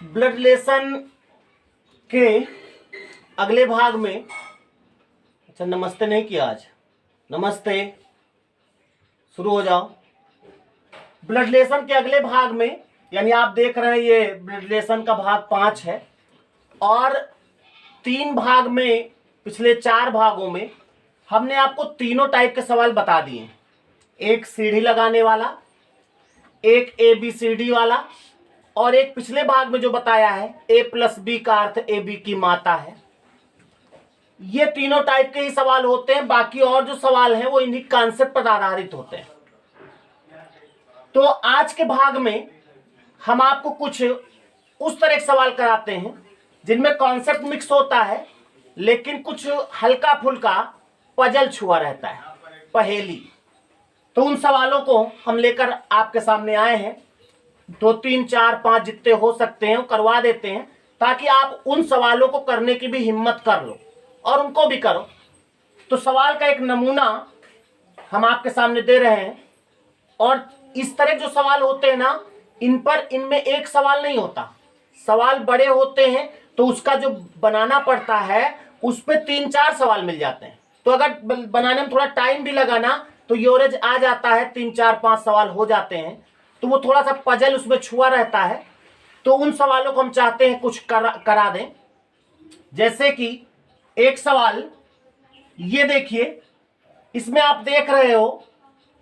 Blood relation के अगले भाग में, अच्छा नमस्ते नहीं किया आज, नमस्ते, शुरू हो जाओ। ब्लड रिलेशन के अगले भाग में, यानी आप देख रहे हैं ये ब्लड रिलेशन का भाग 5 है और 3 भाग में, पिछले 4 भागों में हमने आपको तीनों टाइप के सवाल बता दिए। एक सीढ़ी लगाने वाला, एक ABCD वाला, और एक पिछले भाग में जो बताया है A+B का अर्थ AB की माता है। ये तीनों टाइप के ही सवाल होते हैं, बाकी और जो सवाल हैं वो इन्हीं कॉन्सेप्ट पर आधारित होते हैं। तो आज के भाग में हम आपको कुछ उस तरह के सवाल कराते हैं जिनमें कॉन्सेप्ट मिक्स होता है, लेकिन कुछ हल्का फुल्का पजल छुआ रहता है, पहेली। तो उन सवालों को हम लेकर आपके सामने आए हैं। 2, 3, 4, 5 जितने हो सकते हैं वो करवा देते हैं, ताकि आप उन सवालों को करने की भी हिम्मत कर लो और उनको भी करो। तो सवाल का एक नमूना हम आपके सामने दे रहे हैं, और इस तरह जो सवाल होते हैं ना, इनमें एक सवाल नहीं होता, सवाल बड़े होते हैं, तो उसका जो बनाना पड़ता है उस पर 3-4 सवाल मिल जाते हैं। तो अगर बनाने में थोड़ा टाइम भी लगा ना, तो एवरेज आ जाता है, 3, 4, 5 सवाल हो जाते हैं। तो वो थोड़ा सा पजल उसमें छुआ रहता है। तो उन सवालों को हम चाहते हैं कुछ करा दें। जैसे कि एक सवाल ये देखिए, इसमें आप देख रहे हो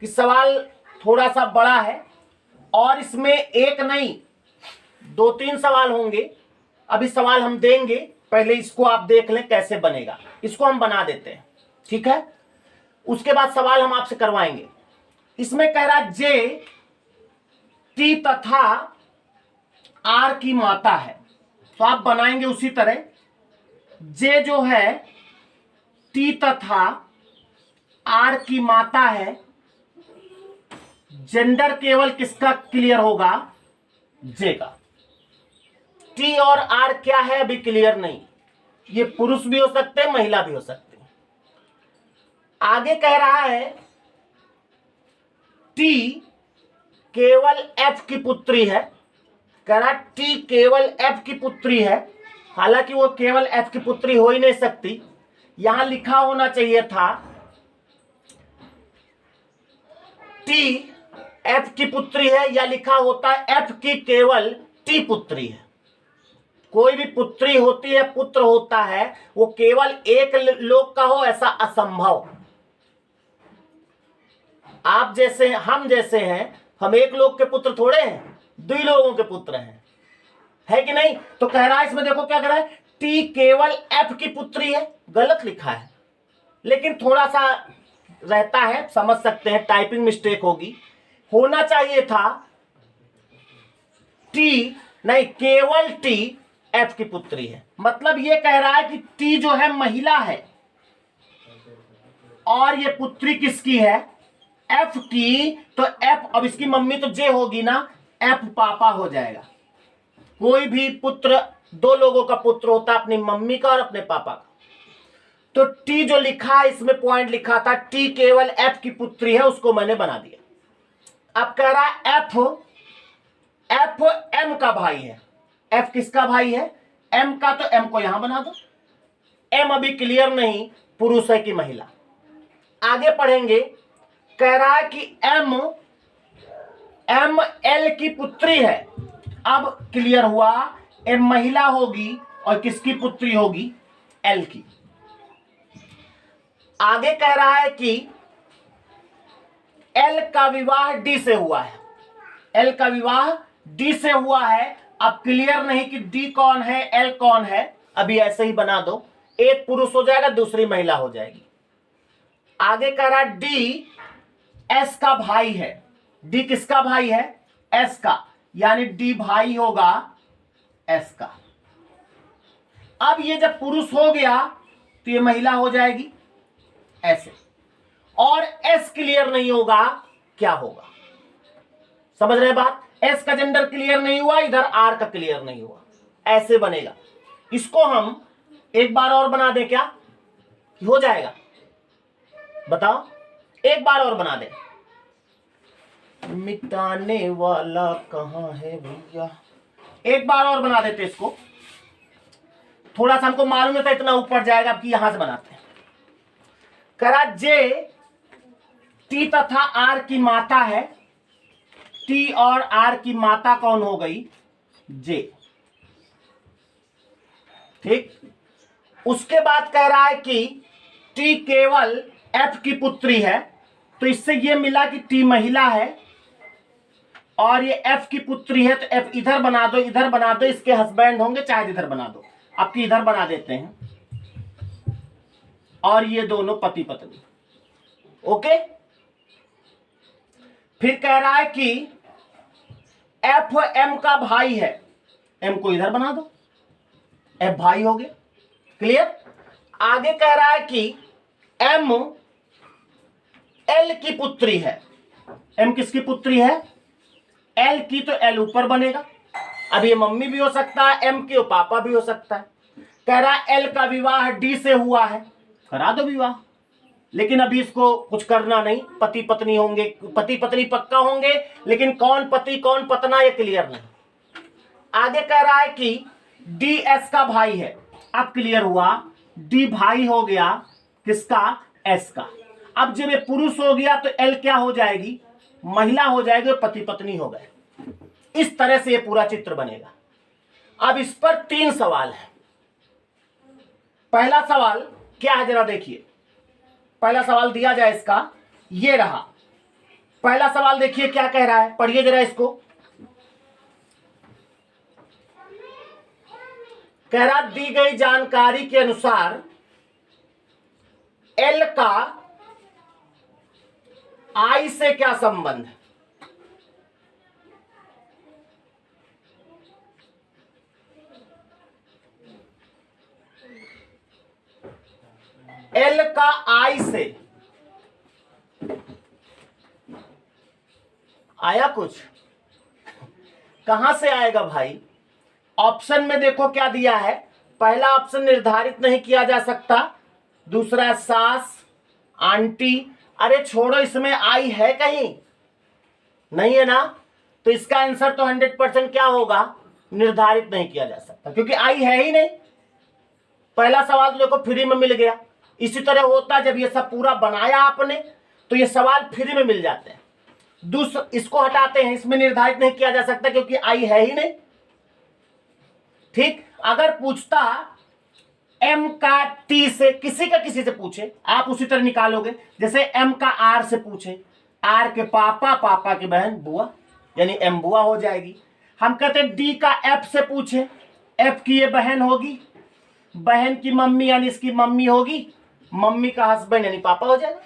कि सवाल थोड़ा सा बड़ा है और इसमें एक नहीं 2-3 सवाल होंगे। अभी सवाल हम देंगे, पहले इसको आप देख लें कैसे बनेगा। इसको हम बना देते हैं, ठीक है। उसके बाद सवाल हम आपसे करवाएंगे। इसमें कह रहा J T तथा R की माता है, तो आप बनाएंगे उसी तरह। J जो है T तथा R की माता है, जेंडर केवल किसका क्लियर होगा? J का। T और R क्या है अभी क्लियर नहीं, ये पुरुष भी हो सकते हैं, महिला भी हो सकते हैं। आगे कह रहा है T केवल F की पुत्री है। कह रहा T केवल F की पुत्री है, हालांकि वो केवल F की पुत्री हो ही नहीं सकती। यहां लिखा होना चाहिए था T F की पुत्री है, या लिखा होता है F की केवल T पुत्री है। कोई भी पुत्री होती है, पुत्र होता है, वो केवल एक लोग का हो ऐसा असंभव। आप जैसे हम जैसे हैं, हम एक लोग के पुत्र थोड़े हैं, 2 लोगों के पुत्र हैं, है कि नहीं। तो कह रहा है, इसमें देखो क्या कह रहा है, T केवल F की पुत्री है। गलत लिखा है, लेकिन थोड़ा सा रहता है, समझ सकते हैं, टाइपिंग मिस्टेक होगी। होना चाहिए था T, नहीं, केवल T F की पुत्री है। मतलब ये कह रहा है कि T जो है महिला है और ये पुत्री किसकी है? F की। तो F, अब इसकी मम्मी तो J होगी ना, F पापा हो जाएगा। कोई भी पुत्र 2 लोगों का पुत्र होता है, अपनी मम्मी का और अपने पापा का। तो T जो लिखा है, इसमें पॉइंट लिखा था T केवल F की पुत्री है, उसको मैंने बना दिया। अब कह रहा है F M का भाई है। F किसका भाई है? M का। तो M को यहां बना दो। M अभी क्लियर नहीं, पुरुष है कि महिला। आगे पढ़ेंगे, कह रहा है कि M L की पुत्री है। अब क्लियर हुआ, M महिला होगी और किसकी पुत्री होगी? L की। आगे कह रहा है कि L का विवाह D से हुआ है। L का विवाह D से हुआ है। अब क्लियर नहीं कि D कौन है, L कौन है, अभी ऐसे ही बना दो। एक पुरुष हो जाएगा, दूसरी महिला हो जाएगी। आगे कह रहा है D S का भाई है। D किसका भाई है? S का, यानी D भाई होगा S का। अब ये जब पुरुष हो गया तो ये महिला हो जाएगी ऐसे, और S क्लियर नहीं होगा, क्या होगा? समझ रहे बात? S का जेंडर क्लियर नहीं हुआ, इधर R का क्लियर नहीं हुआ, ऐसे बनेगा। इसको हम एक बार और बना दें क्या? हो जाएगा? बताओ, एक बार और बना दें। मिटाने वाला कहाँ है भैया, एक बार और बना देते इसको, थोड़ा सा हमको मालूम है था इतना ऊपर जाएगा, अब की यहां से बनाते हैं। करा जे टी तथा आर की माता है, टी और आर की माता कौन हो गई? जे। ठीक, उसके बाद कह रहा है कि टी केवल एफ की पुत्री है, तो इससे यह मिला कि टी महिला है और ये एफ की पुत्री है, तो एफ इधर बना दो, इधर बना दो, इसके हस्बैंड होंगे, चाहे इधर बना दो, आपकी इधर बना देते हैं, और ये दोनों पति पत्नी। ओके, फिर कह रहा है कि एफ एम का भाई है, एम को इधर बना दो, एफ भाई हो गया। क्लियर? आगे कह रहा है कि एम एल की पुत्री है, एम किसकी पुत्री है? एल की, तो एल ऊपर बनेगा। अब ये मम्मी भी हो सकता है, एम के पापा भी हो सकता है। कह रहा है एल का विवाह डी से हुआ है, करा दो विवाह, लेकिन अभी इसको कुछ करना नहीं, पति पत्नी होंगे, पति पत्नी पक्का होंगे, लेकिन कौन पति कौन पत्ना ये क्लियर नहीं। आगे कह रहा है कि डी एस का भाई है, अब क्लियर हुआ, डी भाई हो गया किसका? एस का। अब जब ये पुरुष हो गया तो एल क्या हो जाएगी? महिला हो जाएगी, और पति पत्नी हो गए। इस तरह से ये पूरा चित्र बनेगा। अब इस पर 3 सवाल है। पहला सवाल क्या है जरा देखिए, पहला सवाल दिया जाए इसका, ये रहा पहला सवाल। देखिए क्या कह रहा है, पढ़िए जरा इसको। कह रहा दी गई जानकारी के अनुसार एल का आई से क्या संबंध है? एल का आई से आया कुछ? कहां से आएगा भाई? ऑप्शन में देखो क्या दिया है, पहला ऑप्शन निर्धारित नहीं किया जा सकता, दूसरा सास, आंटी। अरे छोड़ो, इसमें आई है कहीं? नहीं है ना, तो इसका आंसर तो 100% क्या होगा? निर्धारित नहीं किया जा सकता, क्योंकि आई है ही नहीं। पहला सवाल तो देखो फ्री में मिल गया। इसी तरह होता जब ये सब पूरा बनाया आपने, तो ये सवाल फ्री में मिल जाते हैं। दूसरा इसको हटाते हैं, इसमें निर्धारित नहीं किया जा सकता क्योंकि आई है ही नहीं। ठीक, अगर पूछता एम का टी से, किसी का किसी से पूछे, आप उसी तरह निकालोगे। जैसे एम का आर से पूछे, आर के पापा, पापा की बहन बुआ, यानी एम बुआ हो जाएगी। हम कहते डी का एफ से पूछे, एफ की ये बहन होगी, बहन की मम्मी यानी इसकी मम्मी होगी, मम्मी का हस्बैंड यानी पापा हो जाएगा।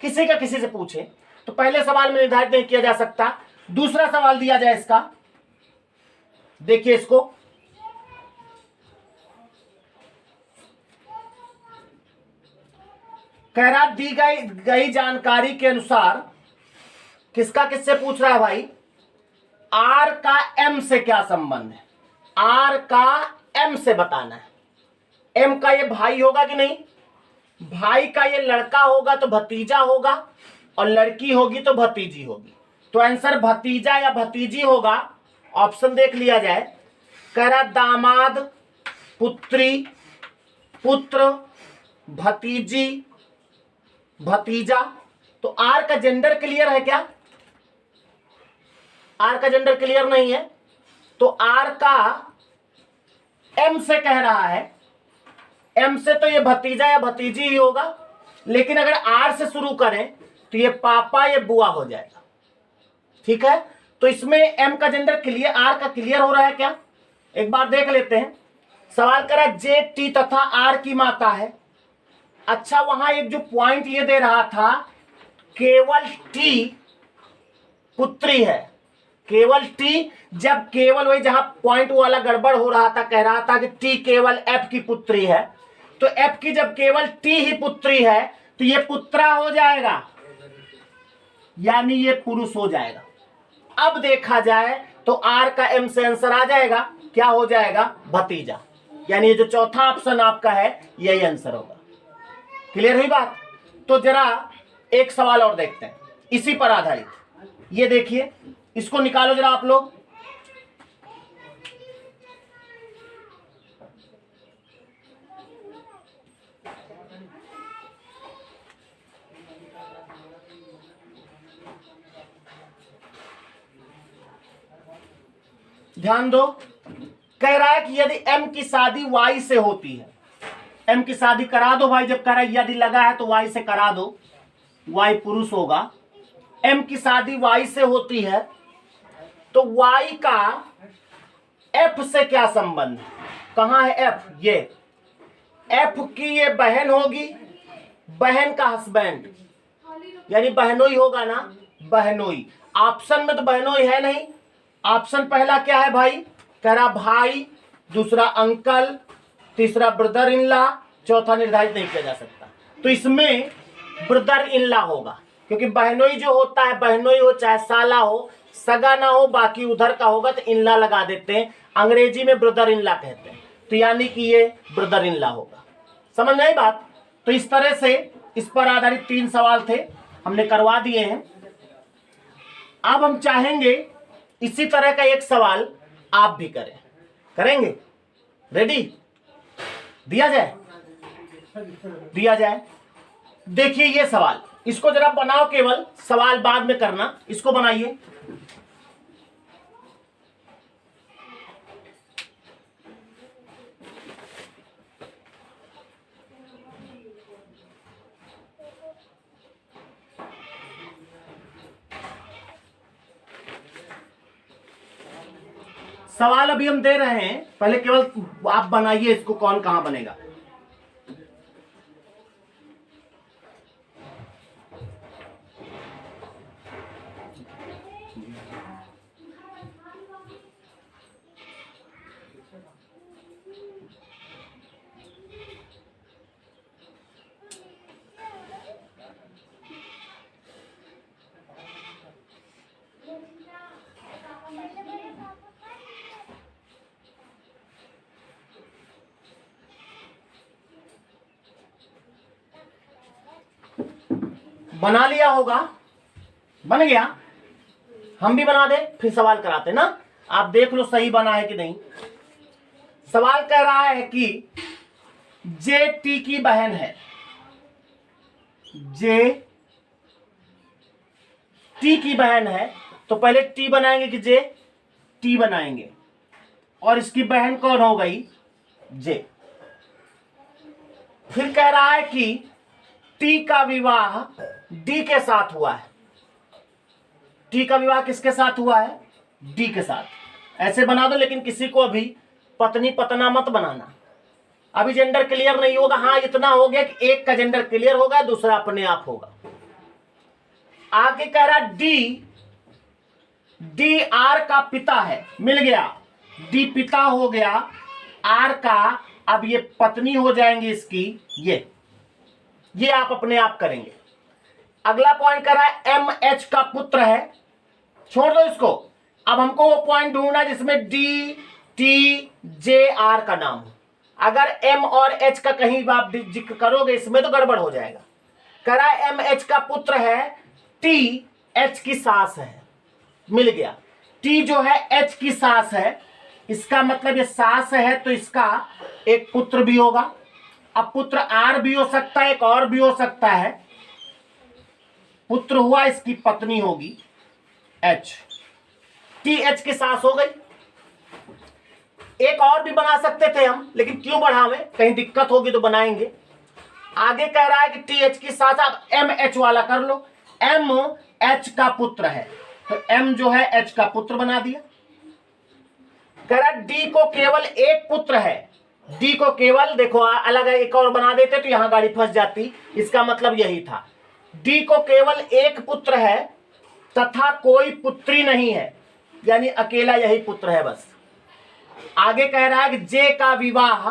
किसी का किसी से पूछे तो पहले सवाल में निर्धारित नहीं किया जा सकता। दूसरा सवाल दिया जाए इसका, देखिए इसको, कह रहा दी गई जानकारी के अनुसार, किसका किससे पूछ रहा है भाई? आर का एम से क्या संबंध है? आर का एम से बताना है। एम का ये भाई होगा कि नहीं? भाई का ये लड़का होगा तो भतीजा होगा, और लड़की होगी तो भतीजी होगी। तो आंसर भतीजा या भतीजी होगा। ऑप्शन देख लिया जाए। कह रहा दामाद, पुत्री, पुत्र, भतीजी, भतीजा। तो आर का जेंडर क्लियर है क्या? आर का जेंडर क्लियर नहीं है, तो आर का एम से कह रहा है, एम से तो ये भतीजा या भतीजी ही होगा, लेकिन अगर आर से शुरू करें तो ये पापा ये बुआ हो जाएगा। ठीक है, तो इसमें एम का जेंडर क्लियर, आर का क्लियर हो रहा है क्या? एक बार देख लेते हैं। सवाल करा जे टी तथा आर की माता है। अच्छा, वहां एक जो पॉइंट ये दे रहा था, केवल टी पुत्री है, केवल टी। जब केवल वही जहां पॉइंट वाला गड़बड़ हो रहा था, कह रहा था कि टी केवल एफ की पुत्री है, तो एफ की जब केवल टी ही पुत्री है तो ये पुत्रा हो जाएगा, यानी ये पुरुष हो जाएगा। अब देखा जाए तो आर का एम से आंसर आ जाएगा, क्या हो जाएगा? भतीजा। यानी ये जो चौथा ऑप्शन आपका है यही आंसर होगा। क्लियर हुई बात? तो जरा एक सवाल और देखते हैं इसी पर आधारित। ये देखिए, इसको निकालो जरा आप लोग। ध्यान दो, कह रहा है कि यदि m की शादी y से होती है, m की शादी करा दो भाई, जब कह रहा है यदि लगा है तो y से करा दो, y पुरुष होगा, m की शादी y से होती है तो y का f से क्या संबंध, कहां है f, ये f की ये बहन होगी, बहन का हस्बैंड, यानी बहनोई होगा ना, बहनोई। ऑप्शन में तो बहनोई है नहीं, ऑप्शन पहला क्या है भाई, कह रहा भाई, दूसरा अंकल, तीसरा ब्रदर इन लॉ, चौथा निर्धारित नहीं किया जा सकता, तो इसमें ब्रदर इन लॉ होगा, क्योंकि बहनोई जो होता है, बहनोई हो चाहे साला हो, सगा ना हो, बाकी उधर का होगा तो इन लॉ लगा देते हैं, अंग्रेजी में ब्रदर इन लॉ कहते हैं, तो यानी कि ये ब्रदर इन लॉ होगा। समझ में आई बात। तो इस तरह से इस पर आधारित 3 सवाल थे, हमने करवा दिए हैं। अब हम चाहेंगे इसी तरह का एक सवाल आप भी करें, करेंगे? रेडी? दिया जाए, दिया जाए। देखिए ये सवाल, इसको जरा बनाओ, केवल सवाल बाद में करना, इसको बनाइए। सवाल अभी हम दे रहे हैं, पहले केवल आप बनाइए इसको, कौन कहां बनेगा। बना लिया होगा, बन गया, हम भी बना दे, फिर सवाल कराते ना, आप देख लो सही बना है कि नहीं। सवाल कह रहा है कि जे टी की बहन है, जे टी की बहन है, तो पहले टी बनाएंगे कि जे टी बनाएंगे, और इसकी बहन कौन हो गई, जे। फिर कह रहा है कि टी का विवाह डी के साथ हुआ है, टी का विवाह किसके साथ हुआ है, डी के साथ। ऐसे बना दो, लेकिन किसी को अभी पत्नी पतना मत बनाना, अभी जेंडर क्लियर नहीं होगा। हाँ इतना हो गया कि एक का जेंडर क्लियर होगा, दूसरा अपने आप होगा। आगे कह रहा डी, डी आर का पिता है, मिल गया, डी पिता हो गया, आर का, अब ये पत्नी हो जाएंगी इसकी, ये आप अपने आप करेंगे। अगला पॉइंट कर रहा है एम एच का पुत्र है, छोड़ दो इसको, अब हमको वो पॉइंट ढूंढना है जिसमें डी टी जे आर का नाम हो। अगर एम और एच का कहीं आप जिक्र करोगे इसमें तो गड़बड़ हो जाएगा। कह रहा है एम एच का पुत्र है, टी एच की सास है, मिल गया, टी जो है एच की सास है, इसका मतलब ये सास है तो इसका एक पुत्र भी होगा। अब पुत्र आर भी हो सकता है, एक और भी हो सकता है, पुत्र हुआ, इसकी पत्नी होगी एच, टी एच की सास हो गई। एक और भी बना सकते थे हम, लेकिन क्यों बढ़ावे, कहीं दिक्कत होगी तो बनाएंगे। आगे कह रहा है कि टी एच की सास, आप एम एच वाला कर लो, एम एच का पुत्र है, तो एम जो है एच का पुत्र बना दिया। कह रहा डी को केवल एक पुत्र है, डी को केवल, देखो अलग एक और बना देते तो यहां गाड़ी फंस जाती, इसका मतलब यही था, डी को केवल एक पुत्र है तथा कोई पुत्री नहीं है, यानी अकेला यही पुत्र है बस। आगे कह रहा है कि जे का विवाह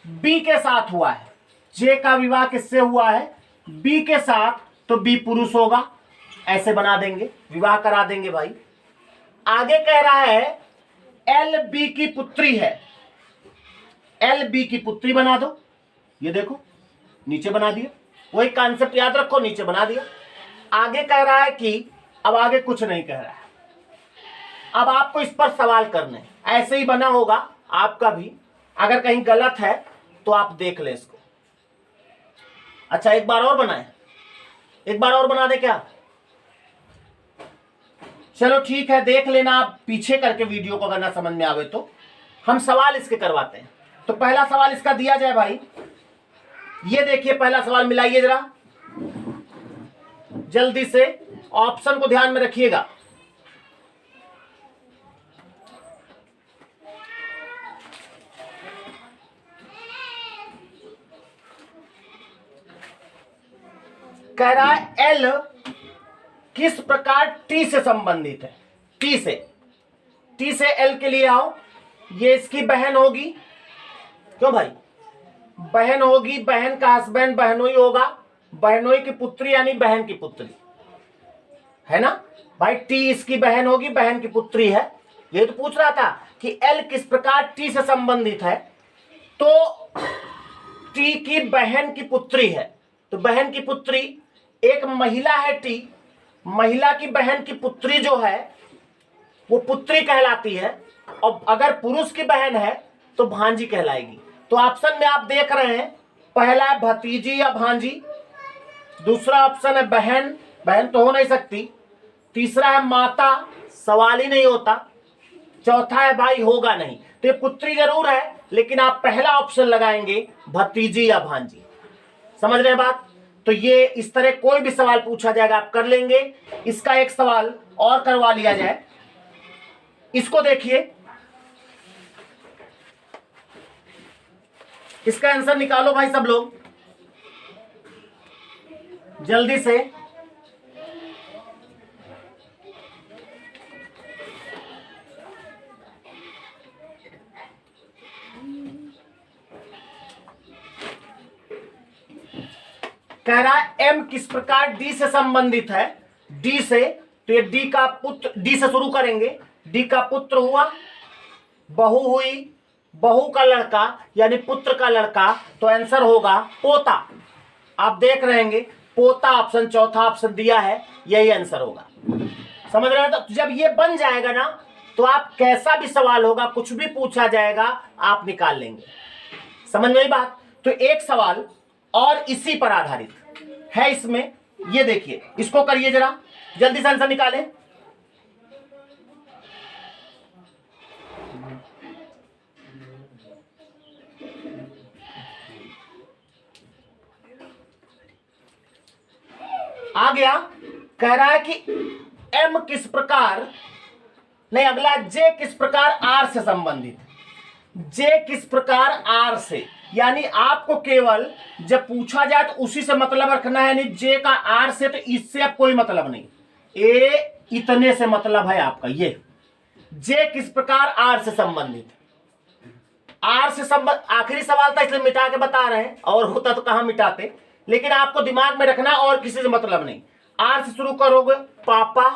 बी के साथ हुआ है, जे का विवाह किससे हुआ है, बी के साथ, तो बी पुरुष होगा, ऐसे बना देंगे, विवाह करा देंगे भाई। आगे कह रहा है एल बी की पुत्री है, एल बी की पुत्री बना दो, ये देखो नीचे बना दिया, वही कॉन्सेप्ट याद रखो, नीचे बना दिया। आगे कह रहा है कि, अब आगे कुछ नहीं कह रहा है, अब आपको इस पर सवाल करने, ऐसे ही बना होगा आपका भी, अगर कहीं गलत है तो आप देख ले इसको। अच्छा एक बार और बनाए, एक बार और बना दे क्या, चलो ठीक है, देख लेना आप पीछे करके वीडियो को, अगर ना समझ में आवे तो हम सवाल इसके करवाते हैं। तो पहला सवाल इसका दिया जाए भाई, ये देखिए पहला सवाल, मिलाइए जरा जल्दी से, ऑप्शन को ध्यान में रखिएगा। कह रहा है एल किस प्रकार टी से संबंधित है। टी से एल के लिए आओ, ये इसकी बहन होगी, क्यों भाई बहन होगी, बहन का हस्बैंड बहनोई होगा, बहनोई की पुत्री यानी बहन की पुत्री है ना भाई। टी इसकी बहन होगी, बहन की पुत्री है। ये तो पूछ रहा था कि एल किस प्रकार टी से संबंधित है, तो टी की बहन की पुत्री है। तो बहन की पुत्री, एक महिला है टी, महिला की बहन की पुत्री जो है वो पुत्री कहलाती है, और अगर पुरुष की बहन है तो भांजी कहलाएगी। तो ऑप्शन में आप देख रहे हैं, पहला है भतीजी या भांजी, दूसरा ऑप्शन है बहन, बहन तो हो नहीं सकती, तीसरा है माता, सवाल ही नहीं होता, चौथा है भाई, होगा नहीं। तो ये पुत्री जरूर है, लेकिन आप पहला ऑप्शन लगाएंगे भतीजी या भांजी। समझ रहे हैं बात। तो ये इस तरह कोई भी सवाल पूछा जाएगा आप कर लेंगे। इसका एक सवाल और करवा लिया जाए, इसको देखिए, इसका आंसर निकालो भाई सब लोग जल्दी से। कह रहा है एम किस प्रकार डी से संबंधित है। डी से, तो ये डी का पुत्र, डी से शुरू करेंगे, डी का पुत्र हुआ, बहू हुई, बहू का लड़का यानी पुत्र का लड़का, तो आंसर होगा पोता। आप देख रहे हैं पोता ऑप्शन, चौथा ऑप्शन दिया है, यही आंसर होगा। समझ रहे हैं। तो जब ये बन जाएगा ना, तो आप कैसा भी सवाल होगा, कुछ भी पूछा जाएगा, आप निकाल लेंगे। समझ में आई बात। तो एक सवाल और इसी पर आधारित है इसमें, ये देखिए, इसको करिए जरा जल्दी से आंसर निकालें। आ गया। कह रहा है कि एम किस प्रकार, नहीं अगला जे किस प्रकार आर से संबंधित। जे किस प्रकार आर से, यानी आपको केवल जब पूछा जाए तो उसी से मतलब रखना है, यानी जे का आर से, तो इससे अब कोई मतलब नहीं, ए इतने से मतलब है आपका। ये जे किस प्रकार आर से संबंधित, आर से संबंध आखिरी सवाल था इसलिए मिटा के बता रहे हैं, और होता तो कहां मिटाते, लेकिन आपको दिमाग में रखना और किसी से मतलब नहीं। आर से शुरू करोगे, पापा,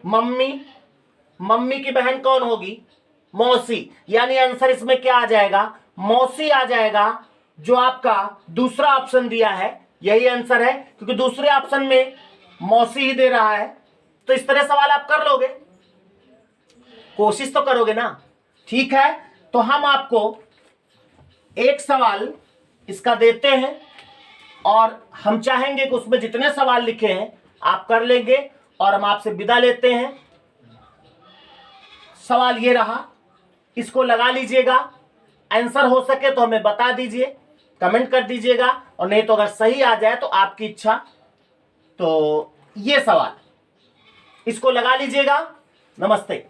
मम्मी, मम्मी की बहन कौन होगी, मौसी, यानी आंसर इसमें क्या आ जाएगा, मौसी आ जाएगा। जो आपका दूसरा ऑप्शन दिया है यही आंसर है, क्योंकि दूसरे ऑप्शन में मौसी ही दे रहा है। तो इस तरह सवाल आप कर लोगे, कोशिश तो करोगे ना। ठीक है, तो हम आपको एक सवाल इसका देते हैं, और हम चाहेंगे कि उसमें जितने सवाल लिखे हैं आप कर लेंगे, और हम आपसे विदा लेते हैं। सवाल ये रहा, इसको लगा लीजिएगा, आंसर हो सके तो हमें बता दीजिए, कमेंट कर दीजिएगा, और नहीं तो अगर सही आ जाए तो आपकी इच्छा। तो ये सवाल इसको लगा लीजिएगा। नमस्ते।